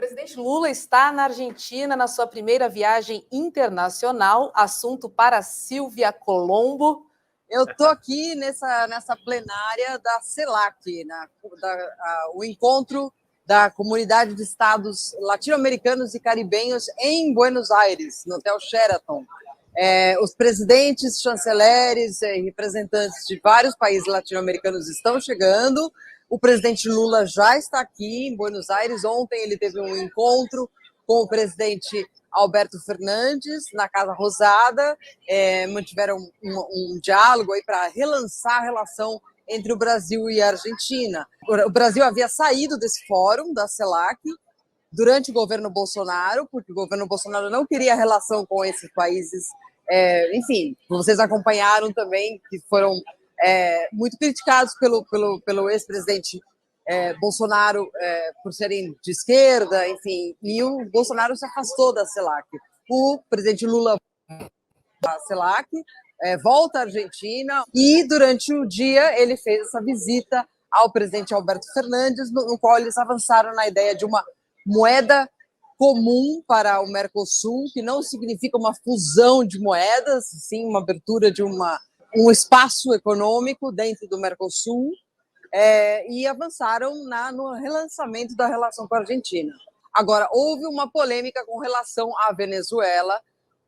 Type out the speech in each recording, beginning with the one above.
presidente Lula está na Argentina na sua primeira viagem internacional. Assunto para Silvia Colombo. Eu estou aqui nessa plenária da CELAC, o encontro da Comunidade de Estados Latino-Americanos e Caribenhos em Buenos Aires, no Hotel Sheraton. Os presidentes, chanceleres e representantes de vários países latino-americanos estão chegando. O presidente Lula já está aqui em Buenos Aires. Ontem ele teve um encontro com o presidente Alberto Fernandes na Casa Rosada. Mantiveram um diálogo aí para relançar a relação entre o Brasil e a Argentina. O Brasil havia saído desse fórum da CELAC durante o governo Bolsonaro, porque o governo Bolsonaro não queria relação com esses países. Enfim, vocês acompanharam também que foram muito criticados pelo ex-presidente Bolsonaro por serem de esquerda, enfim, e o Bolsonaro se afastou da CELAC. O presidente Lula da CELAC volta à Argentina e durante o dia ele fez essa visita ao presidente Alberto Fernandes, no qual eles avançaram na ideia de uma moeda comum para o Mercosul, que não significa uma fusão de moedas, sim uma abertura de um espaço econômico dentro do Mercosul, e avançaram no relançamento da relação com a Argentina. Agora, houve uma polêmica com relação à Venezuela.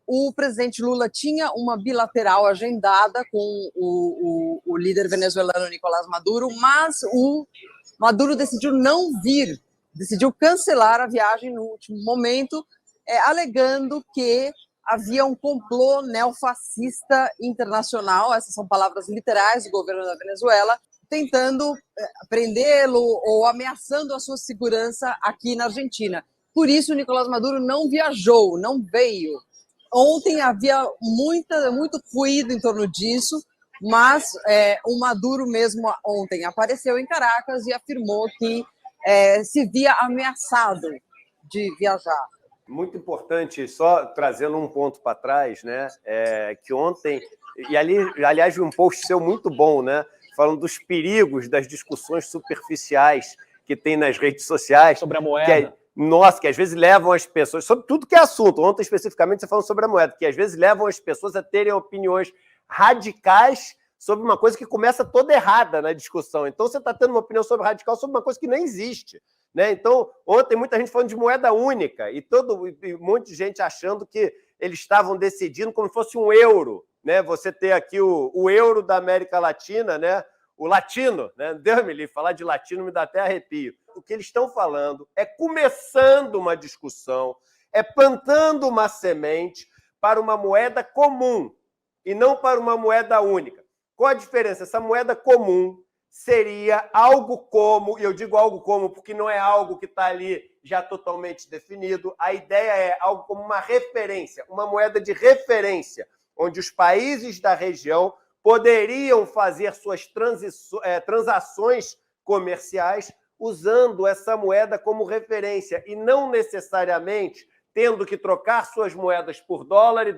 O presidente Lula tinha uma bilateral agendada com o líder venezuelano Nicolás Maduro, mas o Maduro decidiu não vir, decidiu cancelar a viagem no último momento, alegando que havia um complô neofascista internacional, essas são palavras literais do governo da Venezuela, tentando prendê-lo ou ameaçando a sua segurança aqui na Argentina. Por isso, o Nicolás Maduro não viajou, não veio. Ontem havia muito ruído em torno disso, mas o Maduro mesmo ontem apareceu em Caracas e afirmou que se via ameaçado de viajar. Muito importante, só trazendo um ponto para trás, né? Que ontem, e ali, aliás, um post seu muito bom, né? Falando dos perigos das discussões superficiais que tem nas redes sociais. Sobre a moeda. Que às vezes levam as pessoas, sobre tudo que é assunto, ontem especificamente você falando sobre a moeda, que às vezes levam as pessoas a terem opiniões radicais sobre uma coisa que começa toda errada na discussão. Então você está tendo uma opinião sobre radical sobre uma coisa que nem existe. Né? Então, ontem muita gente falando de moeda única e um monte de gente achando que eles estavam decidindo como se fosse um euro. Né? Você ter aqui o euro da América Latina, né? O latino, né? Deus me livre, falar de latino me dá até arrepio. O que eles estão falando é começando uma discussão, plantando uma semente para uma moeda comum e não para uma moeda única. Qual a diferença? Essa moeda comum seria algo como, e eu digo algo como porque não é algo que está ali já totalmente definido, a ideia é algo como uma referência, uma moeda de referência, onde os países da região poderiam fazer suas transações comerciais usando essa moeda como referência e não necessariamente tendo que trocar suas moedas por dólar e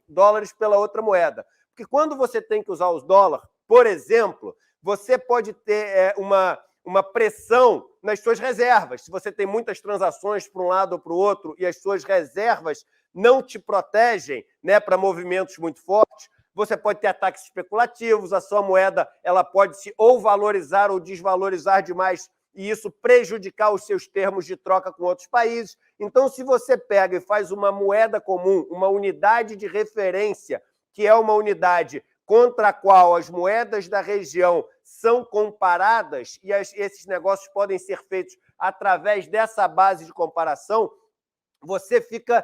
dólares pela outra moeda. Porque quando você tem que usar os dólares, por exemplo, você pode ter uma pressão nas suas reservas. Se você tem muitas transações para um lado ou para o outro e as suas reservas não te protegem, né, para movimentos muito fortes, você pode ter ataques especulativos, a sua moeda ela pode se ou valorizar ou desvalorizar demais e isso prejudicar os seus termos de troca com outros países. Então, se você pega e faz uma moeda comum, uma unidade de referência, que é uma unidade contra a qual as moedas da região são comparadas e esses negócios podem ser feitos através dessa base de comparação, você fica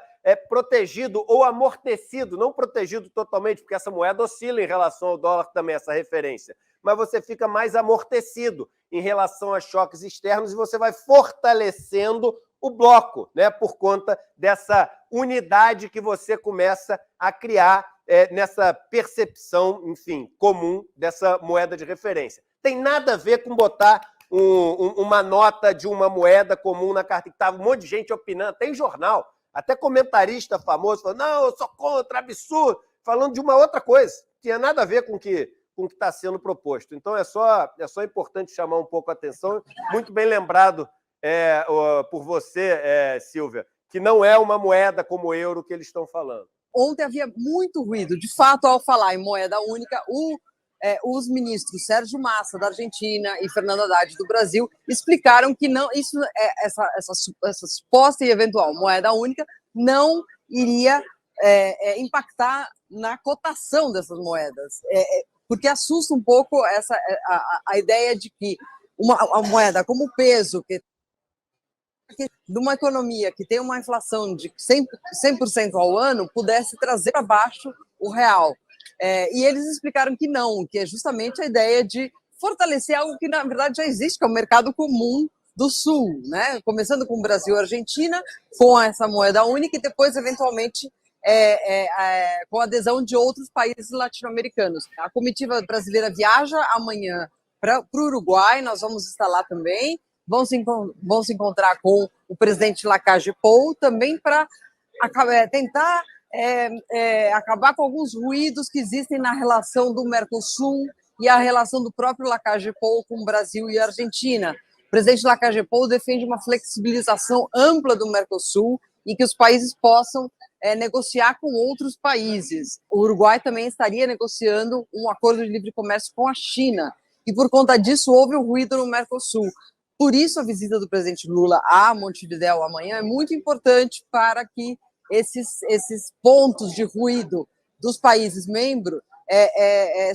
protegido ou amortecido, não protegido totalmente, porque essa moeda oscila em relação ao dólar também, essa referência, mas você fica mais amortecido em relação a choques externos e você vai fortalecendo o bloco, né, por conta dessa unidade que você começa a criar nessa percepção, enfim, comum dessa moeda de referência. Tem nada a ver com botar uma nota de uma moeda comum na carta, que estava um monte de gente opinando, tem jornal, até comentarista famoso falando, não, eu sou contra, absurdo, falando de uma outra coisa, não tinha nada a ver com o que está sendo proposto. Então é só importante chamar um pouco a atenção, muito bem lembrado por você, Silvia, que não é uma moeda como o euro que eles estão falando? Ontem havia muito ruído. De fato, ao falar em moeda única, os ministros Sérgio Massa, da Argentina, e Fernando Haddad, do Brasil, explicaram que não, essa suposta e eventual moeda única não iria impactar na cotação dessas moedas. Porque assusta um pouco a ideia de que uma moeda como o peso, que de uma economia que tem uma inflação de 100% ao ano, pudesse trazer para baixo o real. E eles explicaram que não, que é justamente a ideia de fortalecer algo que, na verdade, já existe, que é o mercado comum do Sul, né? Começando com o Brasil e a Argentina, com essa moeda única, e depois, eventualmente, com a adesão de outros países latino-americanos. A comitiva brasileira viaja amanhã para o Uruguai, nós vamos estar lá também, vão se encontrar com o presidente Lacalle Pou, também para tentar acabar com alguns ruídos que existem na relação do Mercosul e a relação do próprio Lacalle Pou com o Brasil e a Argentina. O presidente Lacalle Pou defende uma flexibilização ampla do Mercosul e que os países possam negociar com outros países. O Uruguai também estaria negociando um acordo de livre comércio com a China, e por conta disso houve um ruído no Mercosul. Por isso, a visita do presidente Lula a Montevidéu amanhã é muito importante para que esses pontos de ruído dos países membros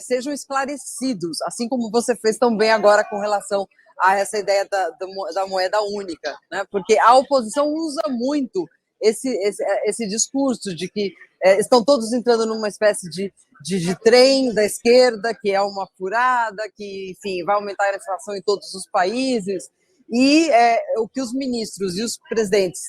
sejam esclarecidos, assim como você fez também agora com relação a essa ideia da moeda única, né? Porque a oposição usa muito esse discurso de que estão todos entrando numa espécie de trem da esquerda, que é uma furada, que, enfim, vai aumentar a inflação em todos os países. E o que os ministros e os presidentes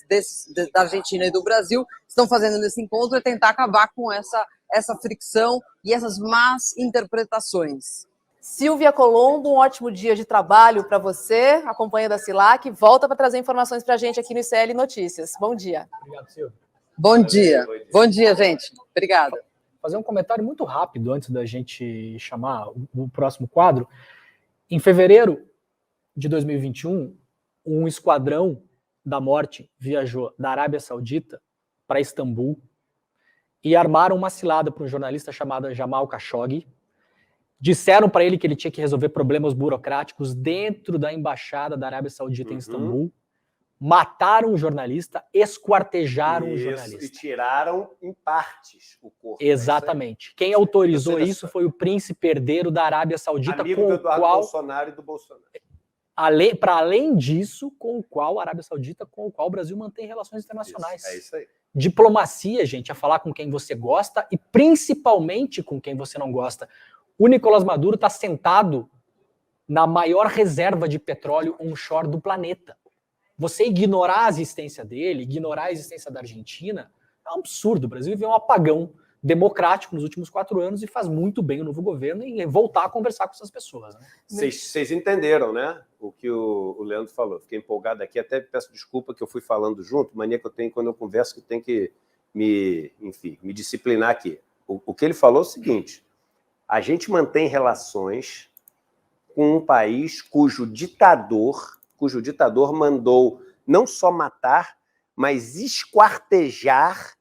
da Argentina e do Brasil estão fazendo nesse encontro é tentar acabar com essa fricção e essas más interpretações. Silvia Colombo, um ótimo dia de trabalho para você, acompanha da CELAC, volta para trazer informações para a gente aqui no ICL Notícias. Bom dia. Obrigado, Silvia. Bom dia. Bom dia, gente. Obrigada. Fazer um comentário muito rápido antes da gente chamar o próximo quadro. Em fevereiro de 2021, um esquadrão da morte viajou da Arábia Saudita para Istambul e armaram uma cilada para um jornalista chamado Jamal Khashoggi. Disseram para ele que ele tinha que resolver problemas burocráticos dentro da embaixada da Arábia Saudita em Istambul. Mataram o jornalista, esquartejaram o jornalista. E tiraram em partes o corpo. Exatamente. Quem autorizou isso foi o príncipe herdeiro da Arábia Saudita, amigo com do o Eduardo qual... Bolsonaro e do Bolsonaro. Para além disso, com o qual a Arábia Saudita, com o qual o Brasil mantém relações internacionais. Isso aí. Diplomacia, gente, é falar com quem você gosta e principalmente com quem você não gosta. O Nicolás Maduro está sentado na maior reserva de petróleo onshore do planeta. Você ignorar a existência dele, ignorar a existência da Argentina, é um absurdo. O Brasil viveu um apagão democrático nos últimos 4 anos e faz muito bem o novo governo em voltar a conversar com essas pessoas. Né? Vocês entenderam, né? O que o Leandro falou. Fiquei empolgado aqui, até peço desculpa que eu fui falando junto, mania que eu tenho quando eu converso, que tem que me disciplinar aqui. O que ele falou é o seguinte: a gente mantém relações com um país cujo ditador mandou não só matar, mas esquartejar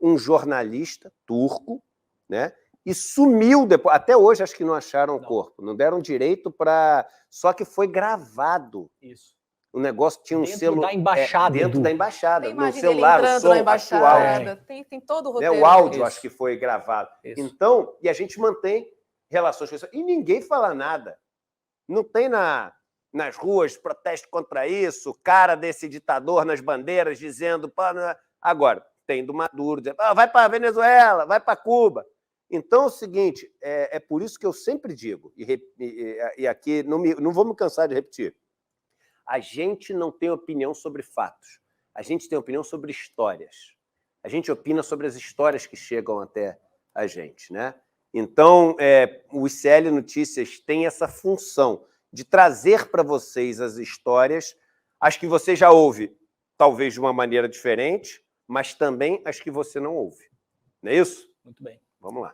um jornalista turco, né? E sumiu depois. Até hoje acho que não acharam o corpo, não deram direito para. Só que foi gravado. Isso. O negócio tinha um dentro da embaixada. Dentro da embaixada. Tem No imagem celular, dele o entrando som, na embaixada. Tem todo o roteiro. O áudio, Isso. acho que foi gravado. Isso. Então, e a gente mantém relações com isso. E ninguém fala nada. Não tem nas ruas protesto contra isso, cara desse ditador nas bandeiras dizendo... Agora, tem do Maduro, dizendo, vai para a Venezuela, vai para Cuba. Então, é o seguinte, é por isso que eu sempre digo, e aqui não vou me cansar de repetir, a gente não tem opinião sobre fatos, a gente tem opinião sobre histórias. A gente opina sobre as histórias que chegam até a gente, né? Então, o ICL Notícias tem essa função de trazer para vocês as histórias, as que você já ouve, talvez de uma maneira diferente, mas também as que você não ouve. Não é isso? Muito bem. Vamos lá.